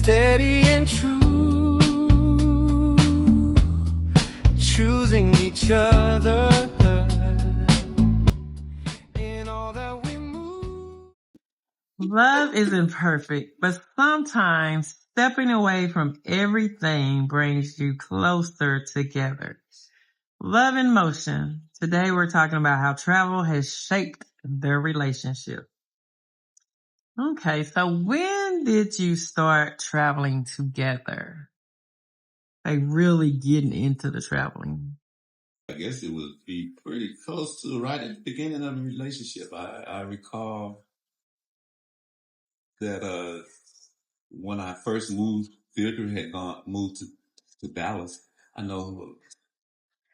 steady and true, choosing each other in all that we move. Love isn't perfect, but sometimes stepping away from everything brings you closer together. Love in Motion. Today we're talking about how travel has shaped their relationship. Okay, so when did you start traveling together? Like really getting into the traveling? I guess it would be pretty close to right at the beginning of the relationship. I recall that when I first moved, Deidre had moved to Dallas. I know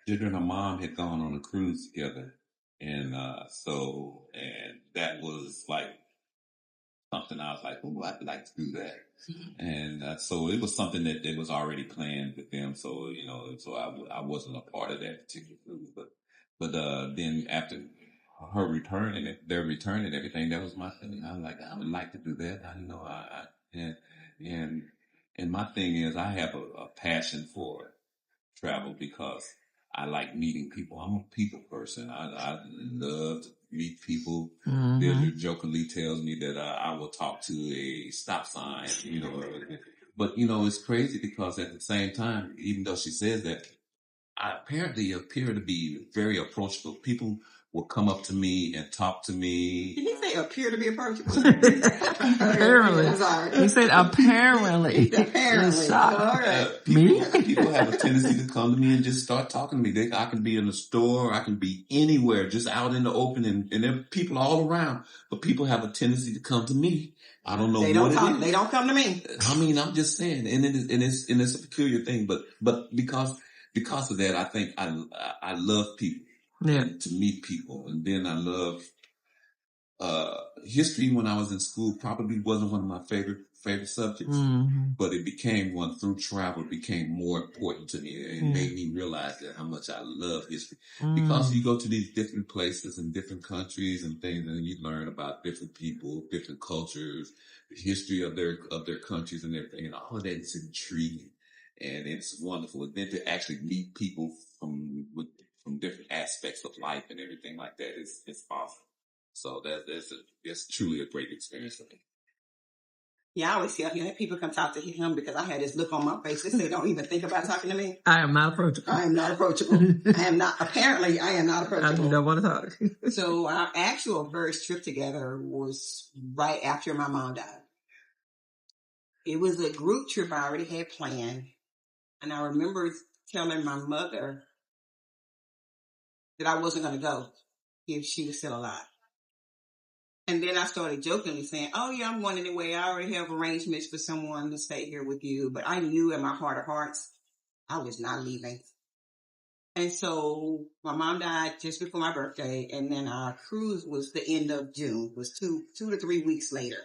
Deidre and her mom had gone on a cruise together, and and that was like something I was like, oh, I'd like to do that. And so it was something that was already planned with them. So, so I wasn't a part of that particular cruise, but then after her return and their return and everything, that was my thing. I was like, I would like to do that. And my thing is I have a passion for travel because I like meeting people. I'm a people person. I love to meet people. Mm-hmm. Deidre jokingly tells me that I will talk to a stop sign, But, it's crazy because at the same time, even though she says that, I apparently appear to be very approachable. People will come up to me and talk to me. Did he say appear to be approachable? Apparently. I'm sorry. He said apparently. Apparently. All right. People have a tendency to come to me and just start talking to me. I can be in the store, I can be anywhere, just out in the open, and there are people all around. But people have a tendency to come to me. I don't know what it is. They don't come to me. I mean, I'm just saying, and it's a peculiar thing. But because of that, I think I love people. Yeah. To meet people. And then I love history when I was in school. Probably wasn't one of my favorite subjects, but it became one through travel. It became more important to me. It made me realize that how much I love history because you go to these different places and different countries and things, and you learn about different people, different cultures, the history of their countries and everything, and all of that is intriguing and it's wonderful. And then to actually meet people from different aspects of life and everything like that is awesome. So that's truly a great experience for me. Yeah, I always tell him that people come talk to him because I had this look on my face that they don't even think about talking to me. I am not approachable. I am not approachable. Apparently I am not approachable. I don't want to talk. So our actual first trip together was right after my mom died. It was a group trip I already had planned. And I remember telling my mother that I wasn't going to go if she was still alive. And then I started jokingly saying, oh yeah, I'm going anyway. I already have arrangements for someone to stay here with you. But I knew in my heart of hearts, I was not leaving. And so my mom died just before my birthday. And then our cruise was the end of June. It was 2 to 3 weeks later.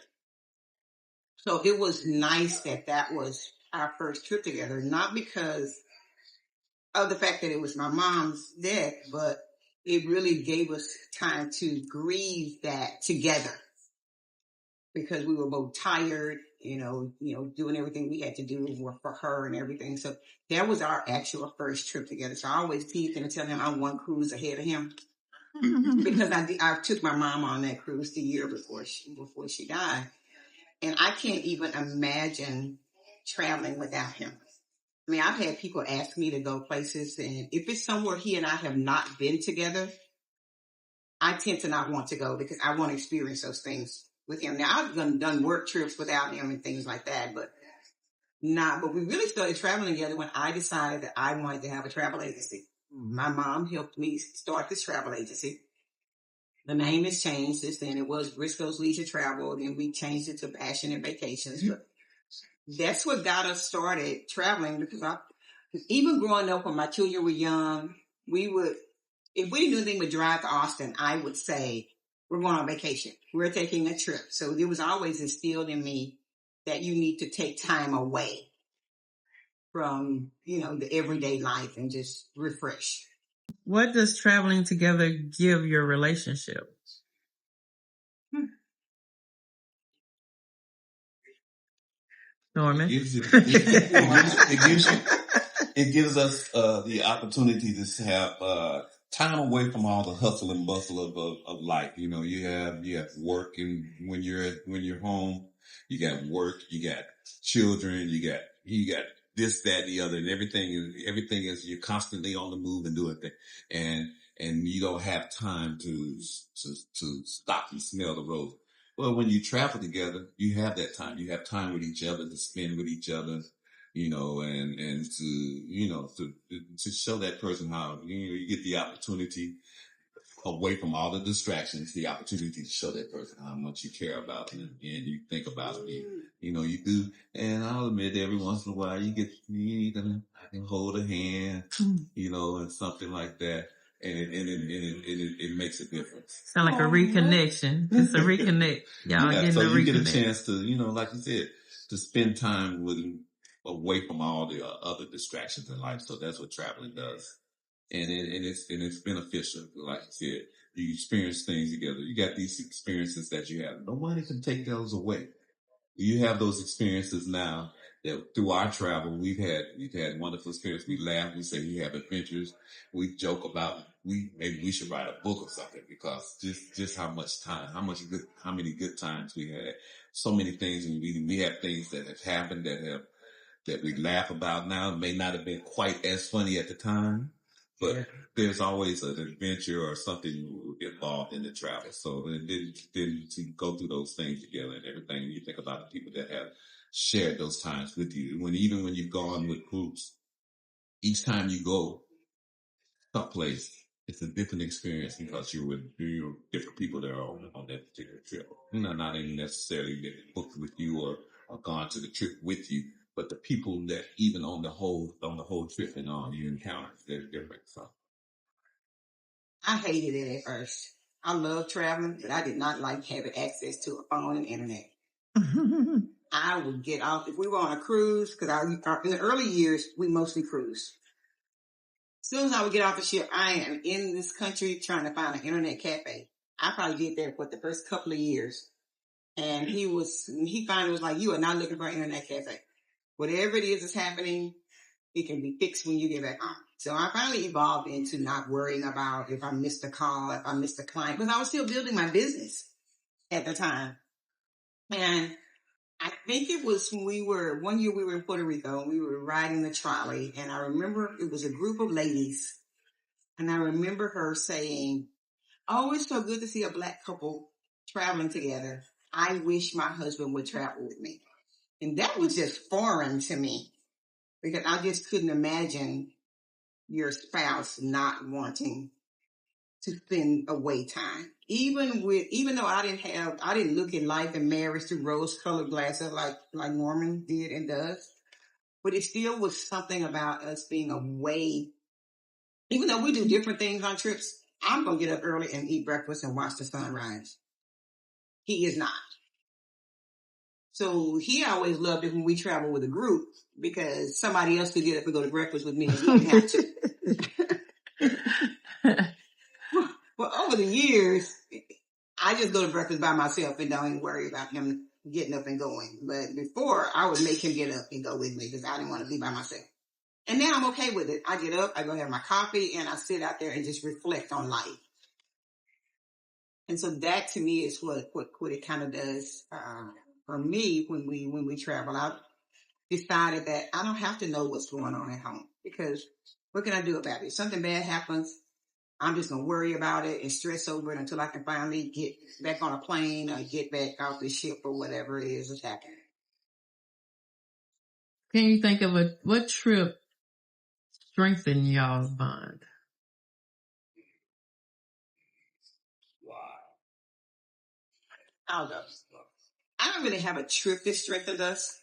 So it was nice that was our first trip together. Not because of the fact that it was my mom's death, but it really gave us time to grieve that together because we were both tired, doing everything we had to do for her and everything. So that was our actual first trip together. So I always tease him and tell him I'm one cruise ahead of him because I took my mom on that cruise the year before she died. And I can't even imagine traveling without him. I mean, I've had people ask me to go places, and if it's somewhere he and I have not been together, I tend to not want to go because I want to experience those things with him. Now, I've done work trips without him and things like that, but we really started traveling together when I decided that I wanted to have a travel agency. My mom helped me start this travel agency. The name has changed since then. It was Briscoe's Leisure Travel, and we changed it to Passion and Vacations, but that's what got us started traveling because even growing up when my children were young, if we didn't do anything but drive to Austin, I would say, we're going on vacation. We're taking a trip. So it was always instilled in me that you need to take time away from, the everyday life and just refresh. What does traveling together give your relationship? Norman. It gives us the opportunity to have time away from all the hustle and bustle of life. You know, you have work, and when you're home, you got work, you got children, you got this, that, and the other, and everything is you're constantly on the move and doing things, and you don't have time to stop and smell the rose. Well, when you travel together, you have that time. You have time with each other to spend with each other, you know, and to, you know, to show that person how, you know, you get the opportunity away from all the distractions, the opportunity to show that person how much you care about them and you think about them. You know, you do. And I'll admit every once in a while you need to hold a hand, you know, and something like that. And it makes a difference. Sound like a reconnection. It's a reconnect. Y'all getting so a you reconnect. get a chance to, you know, like you said, to spend time with them away from all the other distractions in life. So that's what traveling does. And it's beneficial. Like you said, you experience things together. You got these experiences that you have. Nobody can take those away. You have those experiences now that through our travel, we've had wonderful experiences. We laugh, we say we have adventures. We joke about maybe we should write a book or something because just how many good times we had. So many things, and we have things that have happened that we laugh about now. It may not have been quite as funny at the time, but there's always an adventure or something involved in the travel. So then to go through those things together and everything, you think about the people that have shared those times with you. Even when you've gone with groups, each time you go someplace, it's a different experience because you're with different people that are on that particular trip. You know, not even necessarily that booked with you or gone to the trip with you, but the people that even on the whole trip and on you encounter, they're different. So I hated it at first. I love traveling, but I did not like having access to a phone and internet. I would get off if we were on a cruise, because in the early years we mostly cruised. As soon as I would get off the ship, I am in this country trying to find an internet cafe. I probably did that for the first couple of years. And he finally was like, "You are not looking for an internet cafe. Whatever it is that's happening, it can be fixed when you get back home." So I finally evolved into not worrying about if I missed a call, if I missed a client, because I was still building my business at the time. And I think it was one year we were in Puerto Rico and we were riding the trolley, and I remember it was a group of ladies, and I remember her saying, "Oh, it's so good to see a Black couple traveling together. I wish my husband would travel with me." And that was just foreign to me because I just couldn't imagine your spouse not wanting to spend away time. Even though I didn't look at life and marriage through rose-colored glasses like Norman did and does, but it still was something about us being away. Even though we do different things on trips, I'm going to get up early and eat breakfast and watch the sunrise. He is not. So he always loved it when we travel with a group because somebody else could get up and go to breakfast with me and he didn't have to. Well, over the years, I just go to breakfast by myself and don't even worry about him getting up and going. But before, I would make him get up and go with me because I didn't want to be by myself. And now I'm okay with it. I get up, I go have my coffee, and I sit out there and just reflect on life. And so that to me is what it kind of does for me when we travel. I decided that I don't have to know what's going on at home because what can I do about it? If something bad happens, I'm just going to worry about it and stress over it until I can finally get back on a plane or get back off the ship or whatever it is that's happening. Can you think of what trip strengthened y'all's bond? I'll go. I don't really have a trip that strengthened us.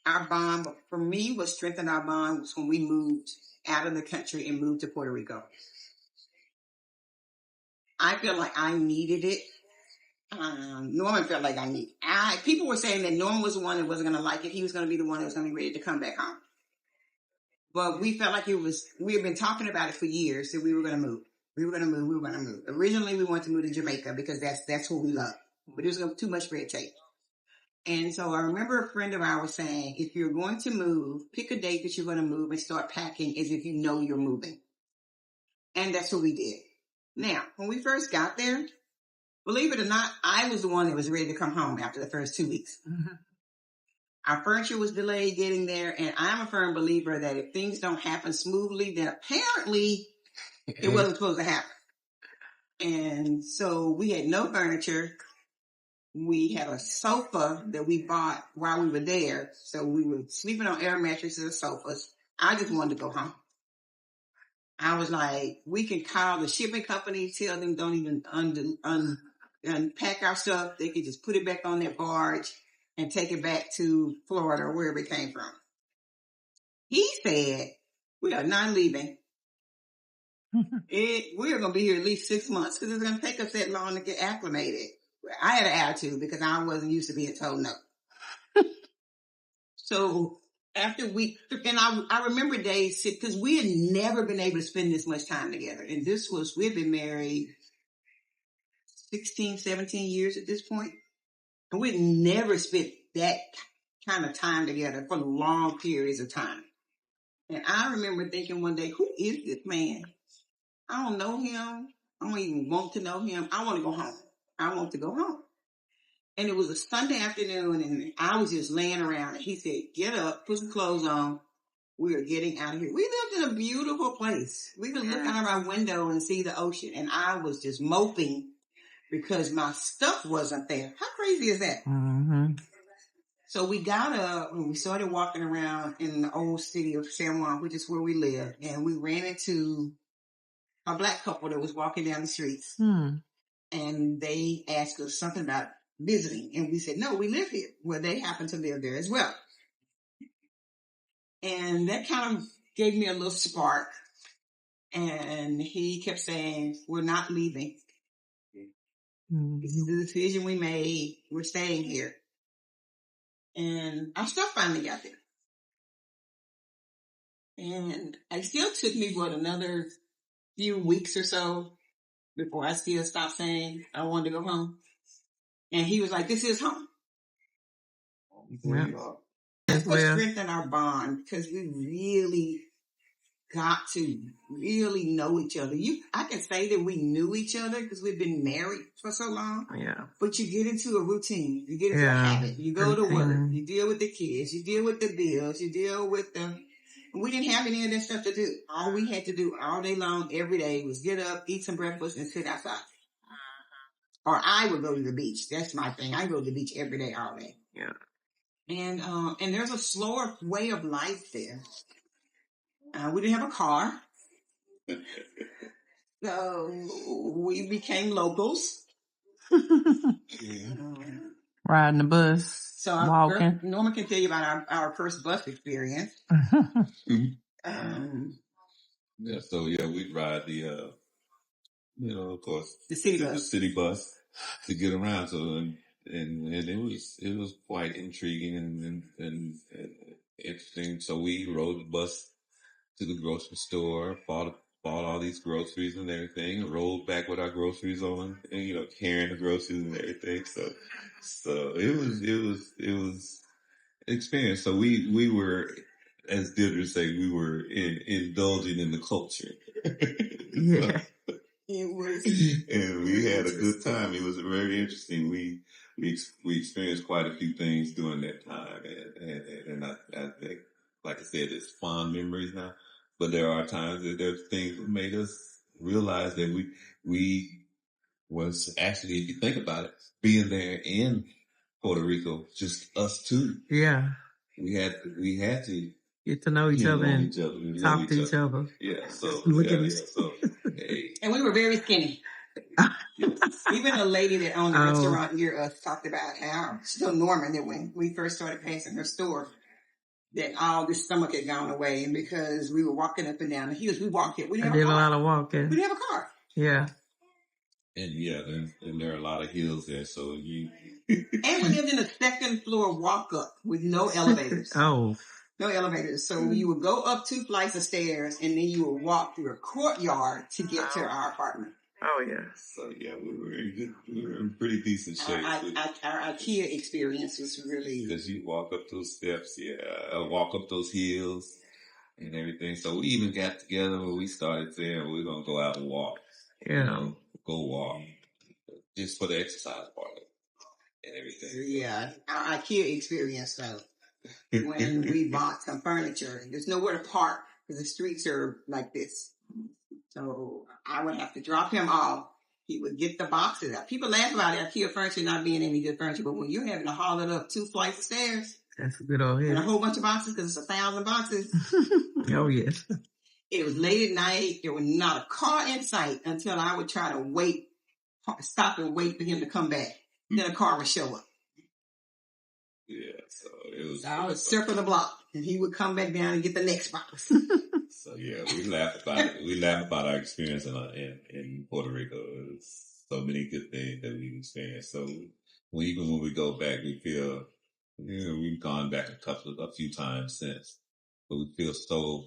Our bond, for me, what strengthened our bond was when we moved out of the country and moved to Puerto Rico. I feel like I needed it. Norman felt like I needed it. People were saying that Norman was the one that wasn't going to like it. He was going to be the one that was going to be ready to come back home. But we felt like we had been talking about it for years that we were going to move. We were going to move. Originally, we wanted to move to Jamaica because that's what we love. But it was too much red tape. And so I remember a friend of ours saying, if you're going to move, pick a date that you're going to move and start packing as if you know you're moving. And that's what we did. Now, when we first got there, believe it or not, I was the one that was ready to come home after the first 2 weeks. Mm-hmm. Our furniture was delayed getting there, and I'm a firm believer that if things don't happen smoothly, then apparently it wasn't supposed to happen. And so we had no furniture. We had a sofa that we bought while we were there. So we were sleeping on air mattresses and sofas. I just wanted to go home. I was like, we can call the shipping company, tell them don't even unpack our stuff. They can just put it back on that barge and take it back to Florida or wherever it came from. He said, we are not leaving. We are going to be here at least 6 months because it's going to take us that long to get acclimated. I had an attitude because I wasn't used to being told no. So after I remember days because we had never been able to spend this much time together. And we've been married 16, 17 years at this point. And we'd never spent that kind of time together for long periods of time. And I remember thinking one day, who is this man? I don't know him. I don't even want to know him. I want to go home. I want to go home. And it was a Sunday afternoon, and I was just laying around. And he said, get up, put some clothes on. We are getting out of here. We lived in a beautiful place. We could look out of our window and see the ocean. And I was just moping because my stuff wasn't there. How crazy is that? Mm-hmm. So we got up and we started walking around in the old city of San Juan, which is where we live. And we ran into a black couple that was walking down the streets. And they asked us something about visiting. And we said, no, we live here. Well, they happen to live there as well. And that kind of gave me a little spark. And he kept saying, we're not leaving. This is the decision we made. We're staying here. And our stuff finally got there. And it still took me, another few weeks or so before I still stopped saying I wanted to go home. And he was like, this is home. Yeah. That's what strengthened our bond because we really got to really know each other. I can say that we knew each other because we've been married for so long. Yeah. But you get into a routine. You get into a habit. You go to work. You deal with the kids. You deal with the bills. You deal with we didn't have any of that stuff to do. All we had to do all day long, every day, was get up, eat some breakfast, and sit outside. Or I would go to the beach. That's my thing. I go to the beach every day, all day. Yeah. And there's a slower way of life there. We didn't have a car. So we became locals. Riding the bus. So walking. Norman can tell you about our first bus experience. We'd ride the, of course, the city bus to get around. So, and it was quite intriguing and interesting. So we rode the bus to the grocery store, bought all these groceries and everything, and rolled back with our groceries on, and carrying the groceries and everything. So it was an experience. So we were, as Deidre said, we were indulging in the culture. Yeah. It was, and we had a good time. It was very interesting. We experienced quite a few things during that time, and I think, like I said, it's fond memories now. But there are times that there's things that made us realize that we was actually, if you think about it, being there in Puerto Rico, just us two. Yeah. We had to get to know each other and talk to each other. Yeah. So hey. And we were very skinny. Even a lady that owned a restaurant near us talked about how she told Norman that when we first started passing her store, that all this stomach had gone away, and because we were walking up and down the hills, we walked it. We didn't have a car. a lot of walking. We didn't have a car. Yeah. And there are a lot of hills there, so and we lived in a second floor walk up with no elevators. No elevators. So you would go up 2 flights of stairs, and then you would walk through a courtyard to get to our apartment. Oh, yeah. So yeah, we were in pretty decent shape. Our IKEA experience was really, because you walk up those steps, walk up those hills and everything. So we even got together when we started saying we're gonna go out and walk. Yeah. Go walk just for the exercise part of it and everything. Yeah, our IKEA experience though. When we bought some furniture, there's nowhere to park because the streets are like this. So I would have to drop him off. He would get the boxes out. People laugh about IKEA furniture not being any good furniture, but when you're having to haul it up 2 flights of stairs, that's a good old head. And a whole bunch of boxes because it's 1,000 boxes. Oh, yes. It was late at night. There was not a car in sight until I would try to stop and wait for him to come back. Then a car would show up. Yeah, so it was. I would circle the block, and he would come back down and get the next box. So yeah, we laughed about it. We laughed about our experience in Puerto Rico. There's so many good things that we experienced. So even when we go back, we feel, we've gone back a few times since, but we feel so,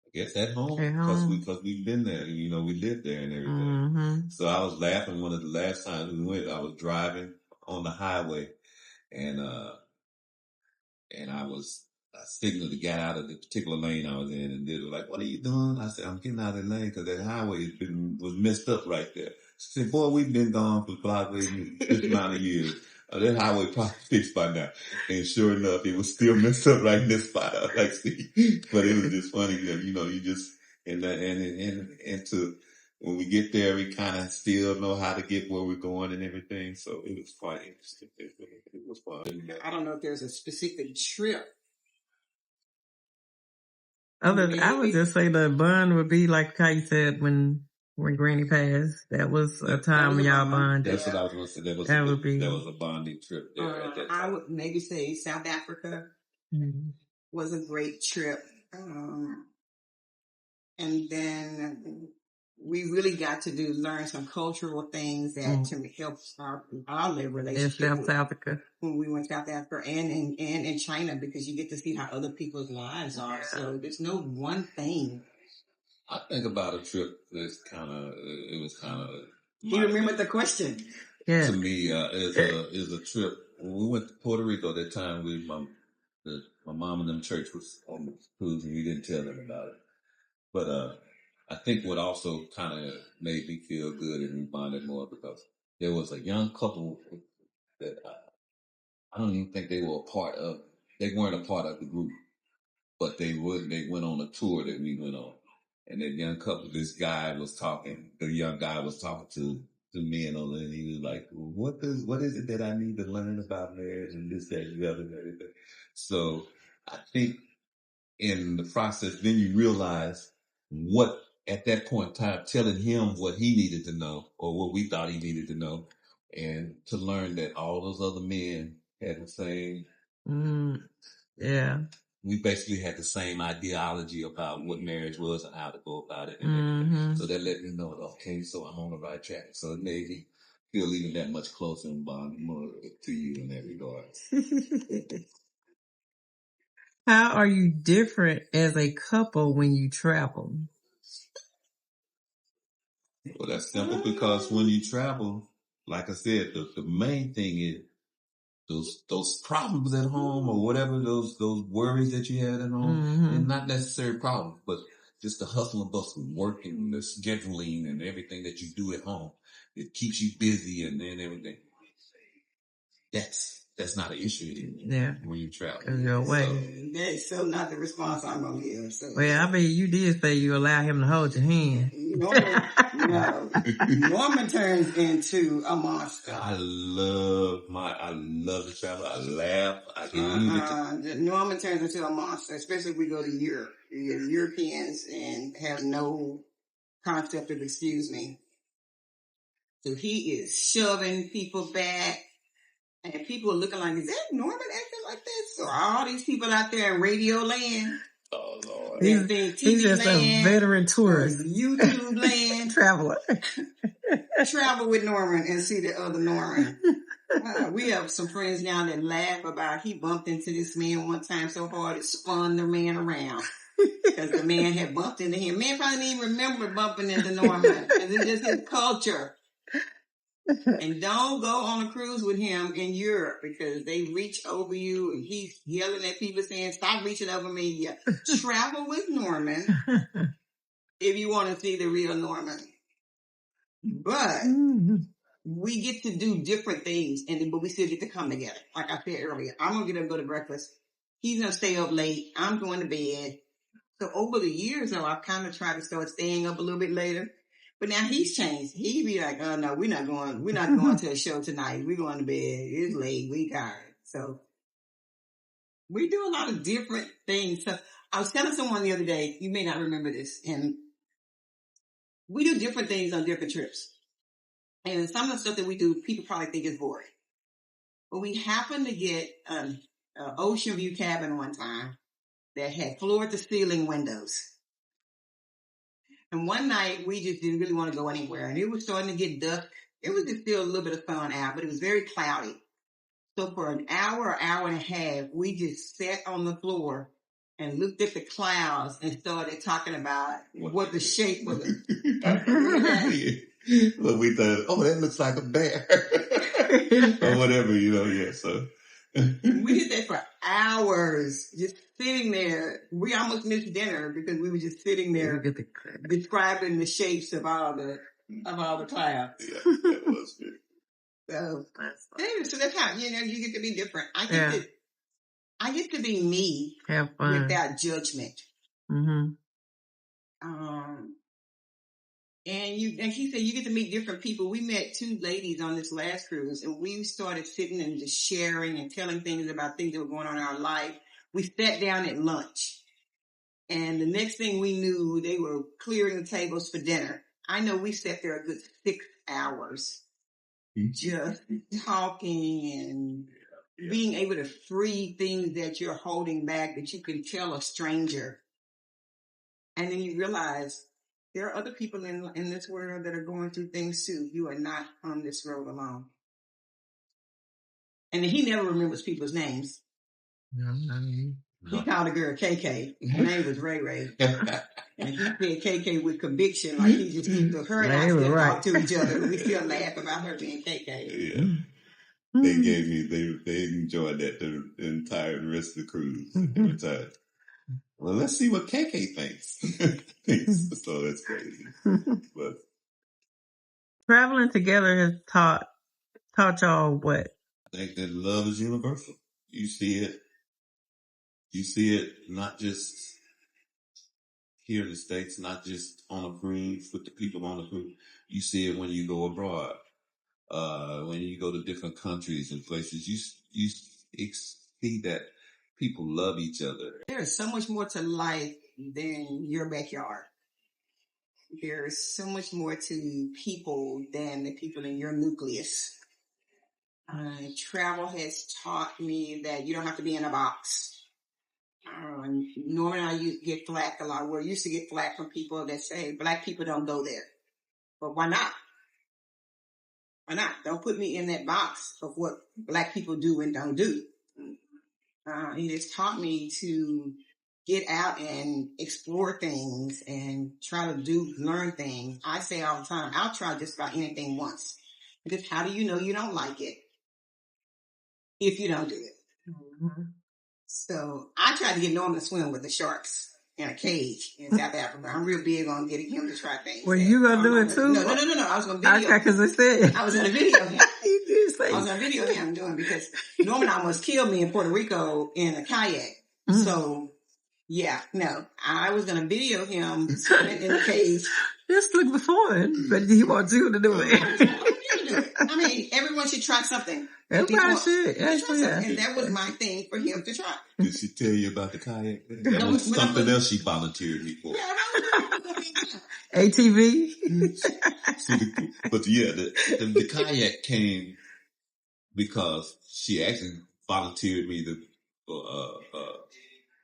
I guess, at home because we've been there. We lived there and everything. Mm-hmm. So I was laughing one of the last times we went. I was driving on the highway, and I signaled to get out of the particular lane I was in, and they were like, "What are you doing?" I said, "I'm getting out of the lane because that highway was messed up right there." She said, "Boy, we've been gone for probably this amount of years. That highway probably fixed by now." And sure enough, it was still messed up right in this spot. I was like, "See," but it was just funny that you just and to when we get there, we kind of still know how to get where we're going and everything. So it was quite interesting. It was fun. I don't know if there's a specific trip. I would just say the bond would be like how you said when Granny passed. That was a time when y'all bonded. That's what I was going to say. That was a bonding trip there at that time. I would maybe say South Africa was a great trip. And then we really got to learn some cultural things that to help our relationship. In South Africa. When we went to South Africa and in China, because you get to see how other people's lives are. So there's no one thing. I think about a trip that's it was kind of. He remembered the question. Yeah. To me, is a trip. When we went to Puerto Rico that time, my mom and them church was on the cruise, and we didn't tell them about it. But I think what also kind of made me feel good and we bonded more because there was a young couple that I don't even think they were they weren't a part of the group, but they went on a tour that we went on. And that young couple, the young guy was talking to me and all, and he was like, what is it that I need to learn about marriage and this, that, and the other and everything. So I think in the process, then you realize what, at that point in time, telling him what he needed to know or what we thought he needed to know, and to learn that all those other men had the same. Yeah. We basically had the same ideology about what marriage was and how to go about it. And so that let me know, okay, so I'm on the right track. So it made me feel even that much closer and bond more to you in that regard. How are you different as a couple when you travel? Well, that's simple because when you travel, like I said, the main thing is those problems at home or whatever, those worries that you had at home, and not necessarily problems, but just the hustle and bustle, working, the scheduling and everything that you do at home. It keeps you busy and then everything. That's not an issue when you travel. Cause you're away. That is so not the response I'm going to give. So. Well, I mean, you did say you allow him to hold your hand. Norman turns into a monster. I love to travel. I laugh. Norman turns into a monster, especially if we go to Europe. Europeans and have no concept of excuse me. So he is shoving people back. And people are looking like, is that Norman acting like this? So all these people out there in radio land. Oh, Lord. He's just a veteran tourist. YouTube land. Traveler. Travel with Norman and see the other Norman. We have some friends now that laugh about he bumped into this man one time so hard it spun the man around. because the man had bumped into him. Man probably didn't even remember bumping into Norman because it's just his culture. And don't go on a cruise with him in Europe because they reach over you and he's yelling at people saying, stop reaching over me. Yeah. Travel with Norman if you want to see the real Norman. But we get to do different things, but we still get to come together. Like I said earlier, I'm going to get up and go to breakfast. He's going to stay up late. I'm going to bed. So over the years, though, I've kind of tried to start staying up a little bit later. But now he's changed. He be like, oh no, we're not going to a show tonight. We're going to bed. It's late. We tired. So we do a lot of different things. So I was telling someone the other day, you may not remember this, and we do different things on different trips. And some of the stuff that we do, people probably think is boring. But we happened to get an ocean view cabin one time that had floor to ceiling windows. And one night we just didn't really want to go anywhere. And it was starting to get dusk. It was just still a little bit of sun out, but it was very cloudy. So for an hour and a half, we just sat on the floor and looked at the clouds and started talking about what the shape was. Well, we thought, oh, that looks like a bear. Or whatever, yeah, so. We did that for hours, just sitting there. We almost missed dinner because we were just sitting there describing the shapes of all the clouds. Yeah, that was good. So that's how, you get to be different. I get to be me without judgment. Mm-hmm. And she said, you get to meet different people. We met two ladies on this last cruise and we started sitting and just sharing and telling things about things that were going on in our life. We sat down at lunch and the next thing we knew, they were clearing the tables for dinner. I know we sat there a good 6 hours just talking and being able to free things that you're holding back that you can tell a stranger. And then you realize there are other people in this world that are going through things too. You are not on this road alone. And he never remembers people's names. No, not me. He called a girl KK. Her name was Ray Ray. And he said KK with conviction, like he just her and I still talk to each other. We still laugh about her being KK. Yeah. They enjoyed that the entire rest of the cruise every time. Well, let's see what KK thinks. So that's crazy. But traveling together has taught y'all what? I think that love is universal. You see it not just here in the States, not just on a cruise with the people on the cruise. You see it when you go abroad. When you go to different countries and places, you see that people love each other. There's so much more to life than your backyard. There's so much more to people than the people in your nucleus. Travel has taught me that you don't have to be in a box. Norman and I get flack a lot. We used to get flack from people that say black people don't go there. But why not? Why not? Don't put me in that box of what black people do and don't do. It has taught me to get out and explore things and try to learn things. I say all the time, I'll try just about anything once. Because how do you know you don't like it if you don't do it? Mm-hmm. So I tried to get Norman to swim with the sharks in a cage in South Africa. I'm real big on getting him to try things. Were you going to do it too? No. I was going to video. Okay, because I said. I was going to video him. You did say. I was going to video him doing because Norman almost killed me in Puerto Rico in a kayak. Mm-hmm. So, yeah, no. I was going to video him swimming in the cage. This looked fun, but he wants you to do it. I mean, everyone should try something. Everybody should. Yeah. And that was my thing for him to try. Did she tell you about the kayak? That was something else she volunteered me for. ATV? But yeah, the kayak came because she actually volunteered me to,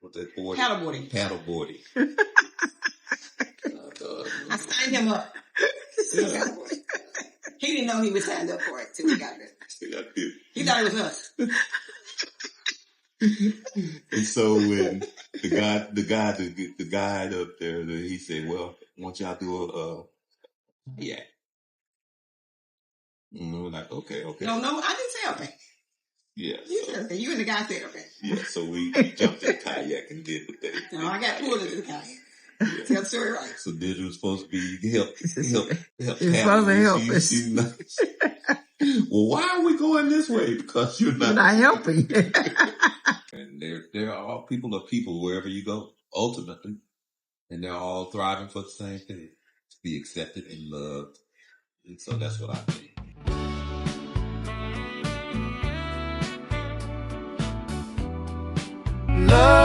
what's that board? Paddleboarding. I signed him up. He didn't know he was signed up for it till we got there. He thought it was us. And so when the guide up there, he said, well, I want y'all to do a kayak. And we were like, okay. No, I didn't say okay. Yeah. You and the guy said okay. Yeah, so we jumped in the kayak and did the thing. No, I got pulled into the kayak. Yeah. Tell the story right. So Deidre was supposed to be help. You're supposed to help us. She's not. Well, why are we going this way? Because you're not helping. And they're all people are people wherever you go, ultimately. And they're all thriving for the same thing. To be accepted and loved. And so that's what I think. Love